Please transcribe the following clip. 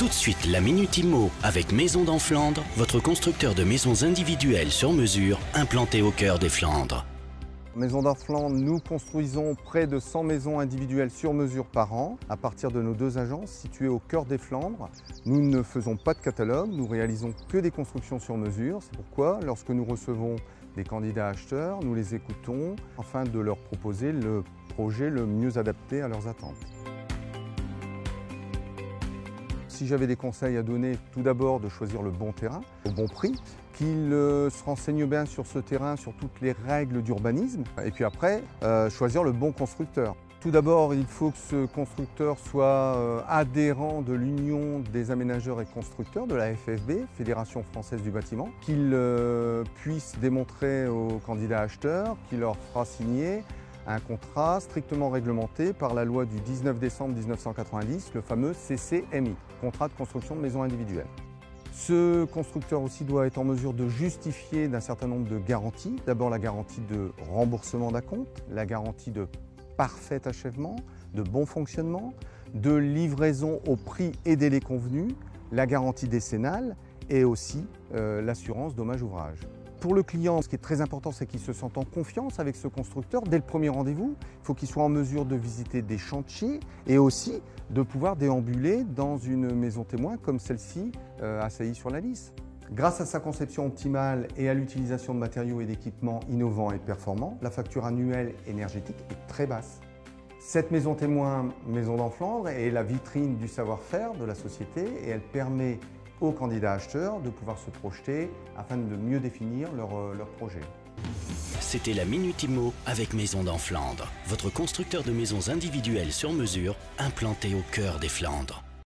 Tout de suite, la Minute Immo avec Maisons dans Flandre, votre constructeur de maisons individuelles sur mesure, implanté au cœur des Flandres. Maisons dans Flandre, nous construisons près de 100 maisons individuelles sur mesure par an à partir de nos deux agences situées au cœur des Flandres. Nous ne faisons pas de catalogue, nous réalisons que des constructions sur mesure. C'est pourquoi, lorsque nous recevons des candidats acheteurs, nous les écoutons afin de leur proposer le projet le mieux adapté à leurs attentes. Si j'avais des conseils à donner, tout d'abord de choisir le bon terrain, au bon prix, qu'il se renseigne bien sur ce terrain, sur toutes les règles d'urbanisme, et puis après, choisir le bon constructeur. Tout d'abord, il faut que ce constructeur soit adhérent de l'Union des aménageurs et constructeurs, de la FFB, Fédération française du bâtiment, qu'il puisse démontrer aux candidats acheteurs, qu'il leur fera signer un contrat strictement réglementé par la loi du 19 décembre 1990, le fameux CCMI, contrat de construction de maisons individuelles. Ce constructeur aussi doit être en mesure de justifier d'un certain nombre de garanties. D'abord la garantie de remboursement d'acompte, la garantie de parfait achèvement, de bon fonctionnement, de livraison au prix et délai convenus, la garantie décennale et aussi l'assurance dommage-ouvrage. Pour le client, ce qui est très important, c'est qu'il se sente en confiance avec ce constructeur dès le premier rendez-vous. Il faut qu'il soit en mesure de visiter des chantiers et aussi de pouvoir déambuler dans une maison témoin comme celle-ci à Sailly-sur-la-Lys. Grâce à sa conception optimale et à l'utilisation de matériaux et d'équipements innovants et performants, la facture annuelle énergétique est très basse. Cette maison témoin, Maisons dans Flandre, est la vitrine du savoir-faire de la société et elle permet aux candidats acheteurs de pouvoir se projeter afin de mieux définir leur projet. C'était la Minute Immo avec Maisons dans Flandre, votre constructeur de maisons individuelles sur mesure, implanté au cœur des Flandres.